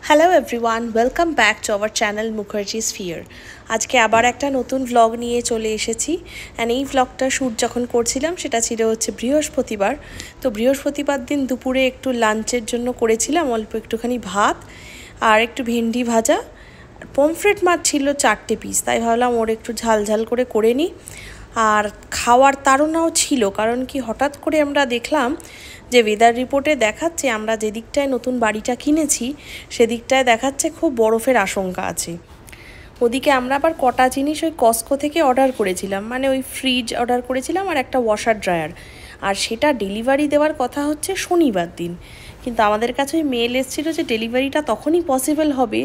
Hello everyone, welcome back to our channel Mukherjee sphere. আজকে আবার একটা নতুন ভ্লগ নিয়ে চলে এসেছি। অ্যান্ড এই ভ্লগটা শ্যুট যখন করছিলাম সেটা ছিল হচ্ছে বৃহস্পতিবার। তো বৃহস্পতিবার দিন দুপুরে একটু লাঞ্চের জন্য করেছিলাম অল্প একটুখানি ভাত আর একটু ভেন্ডি ভাজা। পমফ্রেট মাছ ছিল 4টে পিস, তাই ভাবলাম ওর একটু ঝাল ঝাল করে নিই। আর খাওয়ার তাড়নাও ছিল, কারণ কি হঠাৎ করে আমরা দেখলাম যে ওয়েদার রিপোর্টে দেখাচ্ছে আমরা যে দিকটায় নতুন বাড়িটা কিনেছি সেদিকটায় দেখাচ্ছে খুব বরফের আশঙ্কা আছে। ওদিকে আমরা আবার কটা জিনিস ওই কস্কো থেকে অর্ডার করেছিলাম, মানে ওই ফ্রিজ অর্ডার করেছিলাম আর একটা ওয়াশার ড্রায়ার, আর সেটা ডেলিভারি দেওয়ার কথা হচ্ছে শনিবার দিন। কিন্তু আমাদের কাছে ওই মেল এসেছিলো যে ডেলিভারিটা তখনই পসিবল হবে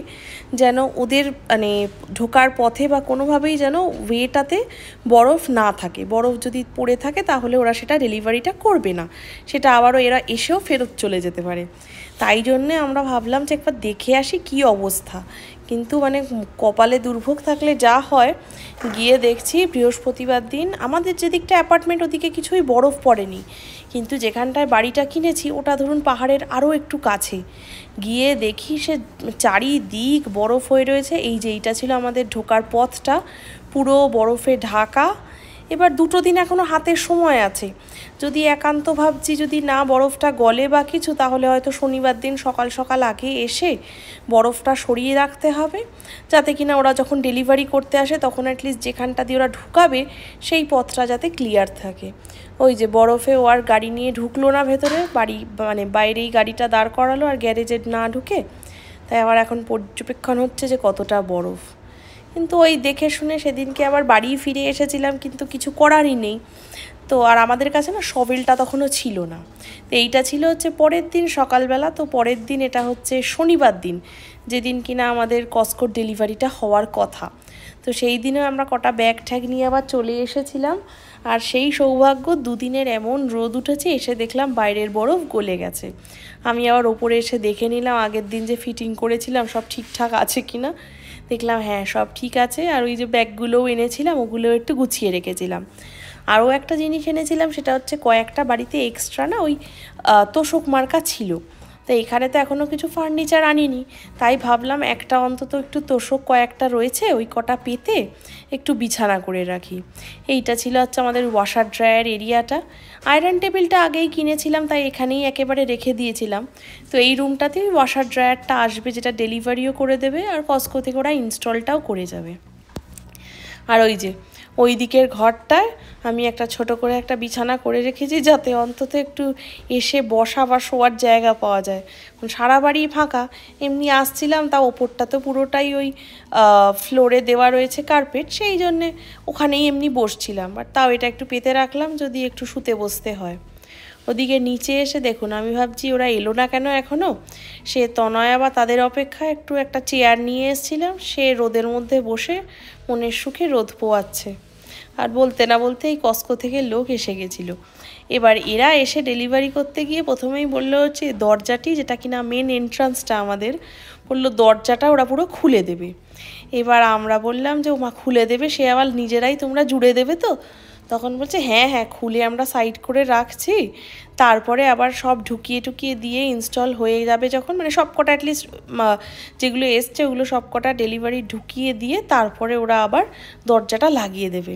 যেন ওদের মানে ঢোকার পথে বা কোনোভাবেই যেন ওয়েটাতে বরফ না থাকে। বরফ যদি পড়ে থাকে তাহলে ওরা সেটা ডেলিভারিটা করবে না, সেটা আবারও এরা এসেও ফেরত চলে যেতে পারে। তাই জন্যে আমরা ভাবলাম যে একবার দেখে আসি কী অবস্থা। কিন্তু মানে কপালে দুর্ভোগ থাকলে যা হয়, গিয়ে দেখছি বৃহস্পতিবার দিন আমাদের যেদিকটা অ্যাপার্টমেন্ট ওদিকে কিছুই বরফ পড়েনি, কিন্তু যেখানটায় বাড়িটা কিনেছি ওটা ধরুন পাহাড়ের আরও একটু কাছে। গিয়ে দেখি সে চারিদিক বরফ হয়ে রয়েছে। এই যে এইটা ছিল আমাদের ঢোকার পথটা, পুরো বরফে ঢাকা। এবার 2 দিন এখনও হাতের সময় আছে। যদি একান্ত ভাবছি যদি না বরফটা গলে বা কিছু, তাহলে হয়তো শনিবার দিন সকাল সকাল আগে এসে বরফটা সরিয়ে রাখতে হবে, যাতে কিনা ওরা যখন ডেলিভারি করতে আসে তখন অ্যাটলিস্ট যেখানটা দিয়ে ওরা ঢুকাবে সেই পথটা যাতে ক্লিয়ার থাকে। ওই যে বরফে ও আর গাড়ি নিয়ে ঢুকলো না ভেতরে, বাড়ি মানে বাইরেই গাড়িটা দাঁড় করালো আর গ্যারেজে না ঢুকে। তাই আবার এখন পর্যবেক্ষণ হচ্ছে যে কতটা বরফ। কিন্তু ওই দেখে শুনে সেদিনকে আবার বাড়ি ফিরে এসেছিলাম, কিন্তু কিছু করারই নেই। তো আর আমাদের কাছে না শবেলটা তখনও ছিল না। তো এইটা ছিল হচ্ছে পরের দিন সকালবেলা। তো পরের দিন এটা হচ্ছে শনিবার দিন, যেদিন কিনা আমাদের কস্কোর ডেলিভারিটা হওয়ার কথা। তো সেই দিনে আমরা কটা ব্যাগ ঠ্যাগ নিয়ে আবার চলে এসেছিলাম। আর সেই সৌভাগ্য 2 দিনের এমন রোদ উঠেছে, এসে দেখলাম বাইরের বরফ গলে গেছে। আমি আবার ওপরে এসে দেখে নিলাম আগের দিন যে ফিটিং করেছিলাম সব ঠিকঠাক আছে কিনা। দেখলাম হ্যাঁ সব ঠিক আছে। আর ওই যে ব্যাগগুলোও এনেছিলাম ওগুলোও একটু গুছিয়ে রেখেছিলাম। আরও একটা জিনিস এনেছিলাম, সেটা হচ্ছে কয়েকটা বাড়িতে এক্সট্রা না ওই তোষক মার্কা ছিল। তো এখানে তো এখনও কিছু ফার্নিচার আনিনি, তাই ভাবলাম একটা অন্তত একটু তোষক কয়েকটা রয়েছে ওই কটা পেতে একটু বিছানা করে রাখি। এইটা ছিল হচ্ছে আমাদের ওয়াশার ড্রায়ার এরিয়াটা। আয়রন টেবিলটা আগেই কিনেছিলাম, তাই এখানেই একেবারে রেখে দিয়েছিলাম। তো এই রুমটাতেই ওয়াশার ড্রায়ারটা আসবে, যেটা ডেলিভারিও করে দেবে আর কস্কো থেকে ওরা ইনস্টলটাও করে যাবে। আর ওই যে ওই দিকের ঘরটায় আমি একটা ছোট করে একটা বিছানা করে রেখেছি, যাতে অন্তত একটু এসে বসা বা শোয়ার জায়গা পাওয়া যায়। সারা বাড়ি ফাঁকা, এমনি আসছিলাম তা ওপরটা তো পুরোটাই ওই ফ্লোরে দেওয়া রয়েছে কার্পেট, সেই জন্যে ওখানেই এমনি বসছিলাম। বাট তাও এটা একটু পেতে রাখলাম যদি একটু শুতে বসতে হয়। ওদিকে নিচে এসে দেখুন, আমি ভাবছি ওরা এলো না কেন এখনও। সে তনয়া বা তাদের অপেক্ষা একটু একটা চেয়ার নিয়ে এসেছিলাম, সে রোদের মধ্যে বসে মনের সুখে রোদ পোয়াচ্ছে। আর বলতে না বলতে এই কস্কো থেকে লোক এসে গেছিলো। এবার এরা এসে ডেলিভারি করতে গিয়ে প্রথমেই বললো হচ্ছে দরজাটি, যেটা কিনা মেন এন্ট্রান্সটা আমাদের, বললো দরজাটা ওরা পুরো খুলে দেবে। এবার আমরা বললাম যে ওমা খুলে দেবে, সে আবার নিজেরাই তোমরা জুড়ে দেবে তো? তখন বলছে হ্যাঁ হ্যাঁ খুলে আমরা সাইড করে রাখছি, তারপরে আবার সব ঢুকিয়ে টুকিয়ে দিয়ে ইনস্টল হয়ে যাবে যখন, মানে সব কটা অ্যাটলিস্ট যেগুলো এসছে ওগুলো সব কটা ডেলিভারি ঢুকিয়ে দিয়ে তারপরে ওরা আবার দরজাটা লাগিয়ে দেবে।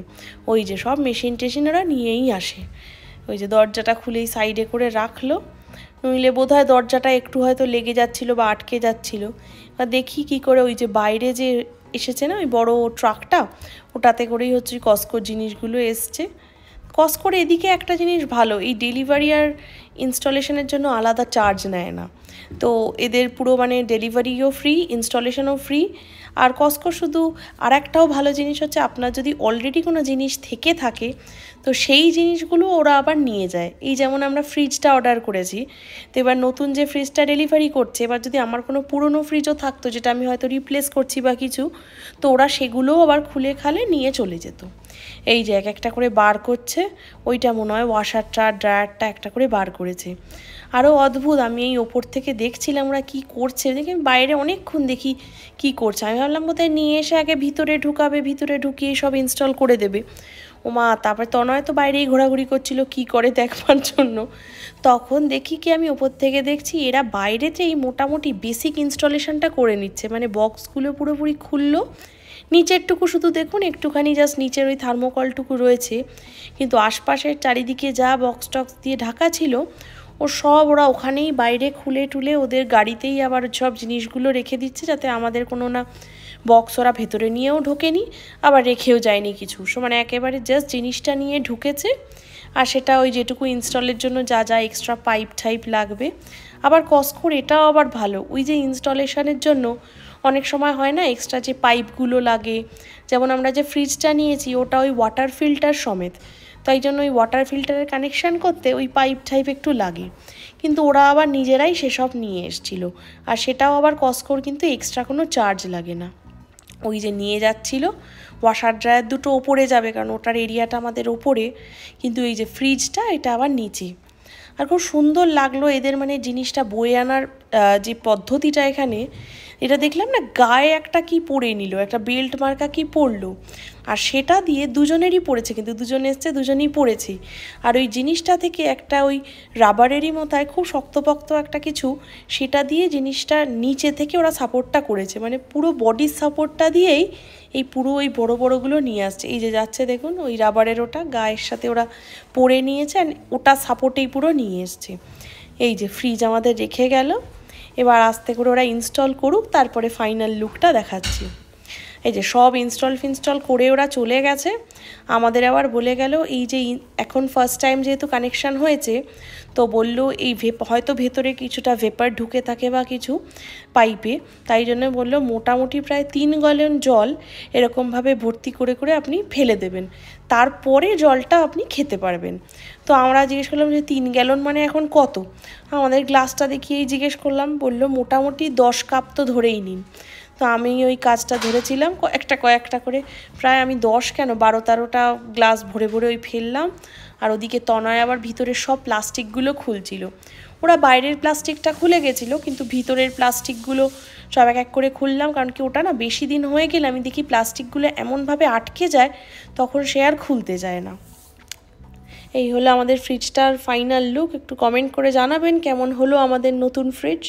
ওই যে সব মেশিন টেশিন ওরা নিয়েই আসে। ওই যে দরজাটা খুলেই সাইডে করে রাখলো, নইলে বোধহয় দরজাটা একটু হয়তো লেগে যাচ্ছিলো বা আটকে যাচ্ছিলো। বা দেখি কি করে ওই যে বাইরে যে এসেছে না ওই বড় ট্রাকটা, ওটাতে করেই হচ্ছে কস্কোর জিনিসগুলো এসছে। কস্কোর এদিকে একটা জিনিস ভালো, এই ডেলিভারি আর ইনস্টলেশনের জন্য আলাদা চার্জ নেয় না। তো এদের পুরো মানে ডেলিভারিও ফ্রি, ইনস্টলেশনও ফ্রি। আর কস্কোর শুধু আর একটাও ভালো জিনিস হচ্ছে, আপনার যদি অলরেডি কোনো জিনিস থেকে থাকে তো সেই জিনিসগুলো ওরা আবার নিয়ে যায়। এই যেমন আমরা ফ্রিজটা অর্ডার করেছি, তো এবার নতুন যে ফ্রিজটা ডেলিভারি করছে, এবার যদি আমার কোনো পুরনো ফ্রিজও থাকতো যেটা আমি হয়তো রিপ্লেস করছি বা কিছু, তো ওরা সেগুলোও আবার খুলে খালে নিয়ে চলে যেত। এই যে এক একটা করে বার করছে, ওইটা মনে হয় ওয়াশারটা ড্রায়ারটা একটা করে বার করেছে। আরও অদ্ভুত, আমি এই ওপর থেকে দেখছিলাম ওরা কী করছে, দেখি বাইরে অনেকক্ষণ দেখি কী করছে। আমি ভাবলাম বোধহয় নিয়ে এসে আগে ভিতরে ঢুকাবে, ভিতরে ঢুকিয়ে সব ইনস্টল করে দেবে। ওমা তারপর তনয় তো বাইরেই ঘোরাঘুরি করছিল কি করে দেখবার জন্য। তখন দেখি কি আমি ওপর থেকে দেখছি এরা বাইরেতেই মোটামুটি বেসিক ইনস্টলেশনটা করে নিচ্ছে, মানে বক্সগুলো পুরোপুরি খুললো, নিচেরটুকু শুধু দেখুন একটুখানি জাস্ট নিচের ওই থার্মোকলটুকু রয়েছে, কিন্তু আশপাশের চারিদিকে যা বক্স টক্স দিয়ে ঢাকা ছিল ও সব ওরা ওখানেই বাইরে খুলে টুলে ওদের গাড়িতেই আবার সব জিনিসগুলো রেখে দিচ্ছে, যাতে আমাদের কোনো না বক্স ওরা ভেতরে নিয়েও ঢোকেনি আবার রেখেও যায়নি কিছু, মানে একেবারে জাস্ট জিনিসটা নিয়ে ঢুকেছে। আর সেটা ওই যেটুকু ইনস্টলের জন্য যা যা এক্সট্রা পাইপ টাইপ লাগবে। আবার কসকোর এটাও আবার ভালো, ওই যে ইনস্টলেশনের জন্য অনেক সময় হয় না এক্সট্রা যে পাইপগুলো লাগে, যেমন আমরা যে ফ্রিজটা নিয়েছি ওটা ওই ওয়াটার ফিল্টার সমেত, তাই জন্য ওই ওয়াটার ফিল্টারের কানেকশান করতে ওই পাইপ টাইপ একটু লাগে, কিন্তু ওরা আবার নিজেরাই সেসব নিয়ে এসেছিল। আর সেটাও আবার কসকোর কিন্তু এক্সট্রা কোনো চার্জ লাগে না। ওই যে নিয়ে যাচ্ছিল ওয়াশার ড্রায়ার দুটো ওপরে যাবে, কারণ ওটার এরিয়াটা আমাদের ওপরে, কিন্তু এই যে ফ্রিজটা এটা আবার নিচে। আর খুব সুন্দর লাগলো এদের মানে জিনিসটা বয়ে আনার যে পদ্ধতিটা এখানে, এটা দেখলাম না গায়ে একটা কি পরে নিল, একটা বেল্ট মার্কা কি পরলো, আর সেটা দিয়ে দুজনেরই পড়েছে, কিন্তু দুজন এসছে দুজনেই পড়েছি। আর ওই জিনিসটা থেকে একটা ওই রাবারেরই মতায় খুব শক্তপোক্ত একটা কিছু, সেটা দিয়ে জিনিসটা নিচে থেকে ওরা সাপোর্টটা করেছে, মানে পুরো বডির সাপোর্টটা দিয়েই এই পুরো ওই বড় বড়গুলো নিয়ে আসছে। এই যে যাচ্ছে দেখুন ওই রাবারের ওটা গায়ের সাথে ওরা পরে নিয়েছে, আর ওটা সাপোর্টেই পুরো নিয়ে এসছে। এই যে ফ্রিজ আমাদের রেখে গেল, এবার আস্তে করে ওরা ইনস্টল করুক, তারপরে ফাইনাল লুকটা দেখাচ্ছি। এই যে সব ইনস্টল করে ওরা চলে গেছে, আমাদের আবার বলে গেল এই যে এখন ফার্স্ট টাইম যেহেতু কানেকশান হয়েছে, তো বললো এই হয়তো ভেতরে কিছুটা ভেপার ঢুকে থাকে বা কিছু পাইপে, তাই জন্য বললো মোটামুটি প্রায় 3 গ্যালন জল এরকমভাবে ভর্তি করে করে আপনি ফেলে দেবেন, তারপরে জলটা আপনি খেতে পারবেন। তো আমরা জিজ্ঞেস করলাম যে 3 গ্যালন মানে এখন কত, আমাদের গ্লাসটা দেখিয়েই জিজ্ঞেস করলাম, বললো মোটামুটি 10 কাপ তো ধরেই নিন। তো আমি ওই কাজটা ধরেছিলাম কয়েকটা করে, প্রায় আমি 10 কেন 12-13টা গ্লাস ভরে ভরে ওই ফেললাম। আর ওদিকে তনয় আবার ভিতরের সব প্লাস্টিকগুলো খুলছিল, ওরা বাইরের প্লাস্টিকটা খুলে গেছিলো, কিন্তু ভিতরের প্লাস্টিকগুলো সব এক করে খুললাম, কারণ কি ওটা না বেশি দিন হয়ে গেলে আমি দেখি প্লাস্টিকগুলো এমনভাবে আটকে যায় তখন সে আর খুলতে যায় না। এই হলো আমাদের ফ্রিজটার ফাইনাল লুক, একটু কমেন্ট করে জানাবেন কেমন হলো আমাদের নতুন ফ্রিজ।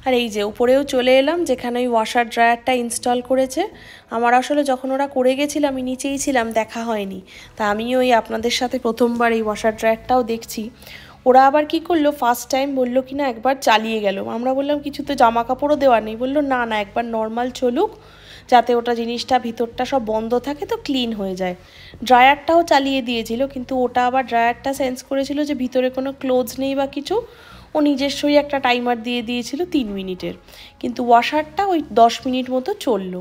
আর এই যে উপরেও চলে এলাম যেখানে ওই ওয়াশার ড্রায়ারটা ইনস্টল করেছে। আমার আসলে যখন ওরা করে গেছিলো আমি নিচেই ছিলাম, দেখা হয়নি, তা আমি ওই আপনাদের সাথে প্রথমবার এই ওয়াশার ড্রায়ারটাও দেখছি। ওরা আবার কি করলো ফার্স্ট টাইম বললো কি না একবার চালিয়ে গেল, আমরা বললাম কিছু তো জামা কাপড়ও দেওয়া নেই, বললো না না একবার নর্মাল চলুক, যাতে ওটা জিনিসটা ভিতরটা সব বন্ধ থাকে তো ক্লিন হয়ে যায়। ড্রায়ারটাও চালিয়ে দিয়েছিল, কিন্তু ওটা আবার ড্রায়ারটা সেন্স করেছিল যে ভিতরে কোনো ক্লোথস নেই বা কিছু, ও নিজস্বই একটা টাইমার দিয়ে দিয়েছিল 3 মিনিটের, কিন্তু ওয়াশারটা ওই 10 মিনিট মতো চললো।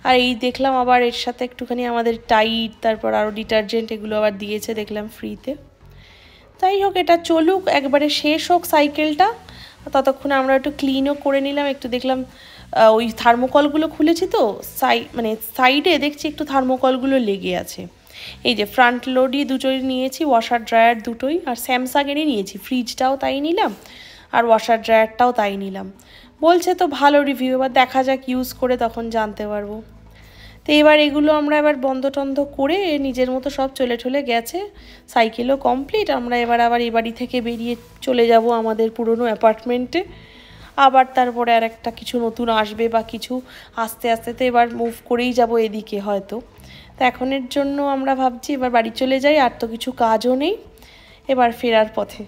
আর এই দেখলাম আবার এর সাথে একটুখানি আমাদের টাইট, তারপর আরও ডিটারজেন্ট এগুলো আবার দিয়েছে দেখলাম ফ্রিতে। তাই হোক এটা চলুক, একবারে শেষ হোক সাইকেলটা, ততক্ষণে আমরা একটু ক্লিনও করে নিলাম। একটু দেখলাম ওই থার্মোকলগুলো খুলেছি তো মানে সাইডে দেখছি একটু থার্মোকলগুলো লেগে আছে। এই যে ফ্রন্ট লোডই দুটোই নিয়েছি, ওয়াশার ড্রায়ার দুটোই, আর স্যামসাংয়েরই নিয়েছি, ফ্রিজটাও তাই নিলাম আর ওয়াশার ড্রায়ারটাও তাই নিলাম। বলছে তো ভালো রিভিউ, এবার দেখা যাক ইউজ করে তখন জানতে পারবো। তো এবার এগুলো আমরা এবার বন্ধ টন্ধ করে নিজের মতো সব চলে গেছে, সাইকেলও কমপ্লিট। আমরা এবার আবার এই বাড়ি থেকে বেরিয়ে চলে যাব আমাদের পুরনো অ্যাপার্টমেন্টে, আবার তারপরে আর একটা কিছু নতুন আসবে বা কিছু আস্তে আস্তে তো এবার মুভ করেই যাব এদিকে হয়তো। তো এখনের জন্য আমরা ভাবছি এবার বাড়ি চলে যাই, আর তো কিছু কাজও নেই, এবার ফেরার পথে।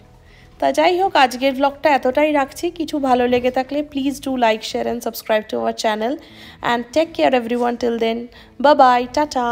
তা যাই হোক আজকের ব্লগটা এতটাই রাখছি, কিছু ভালো লেগে থাকলে please do like share and subscribe to our channel and take care everyone till then, bye bye, tata.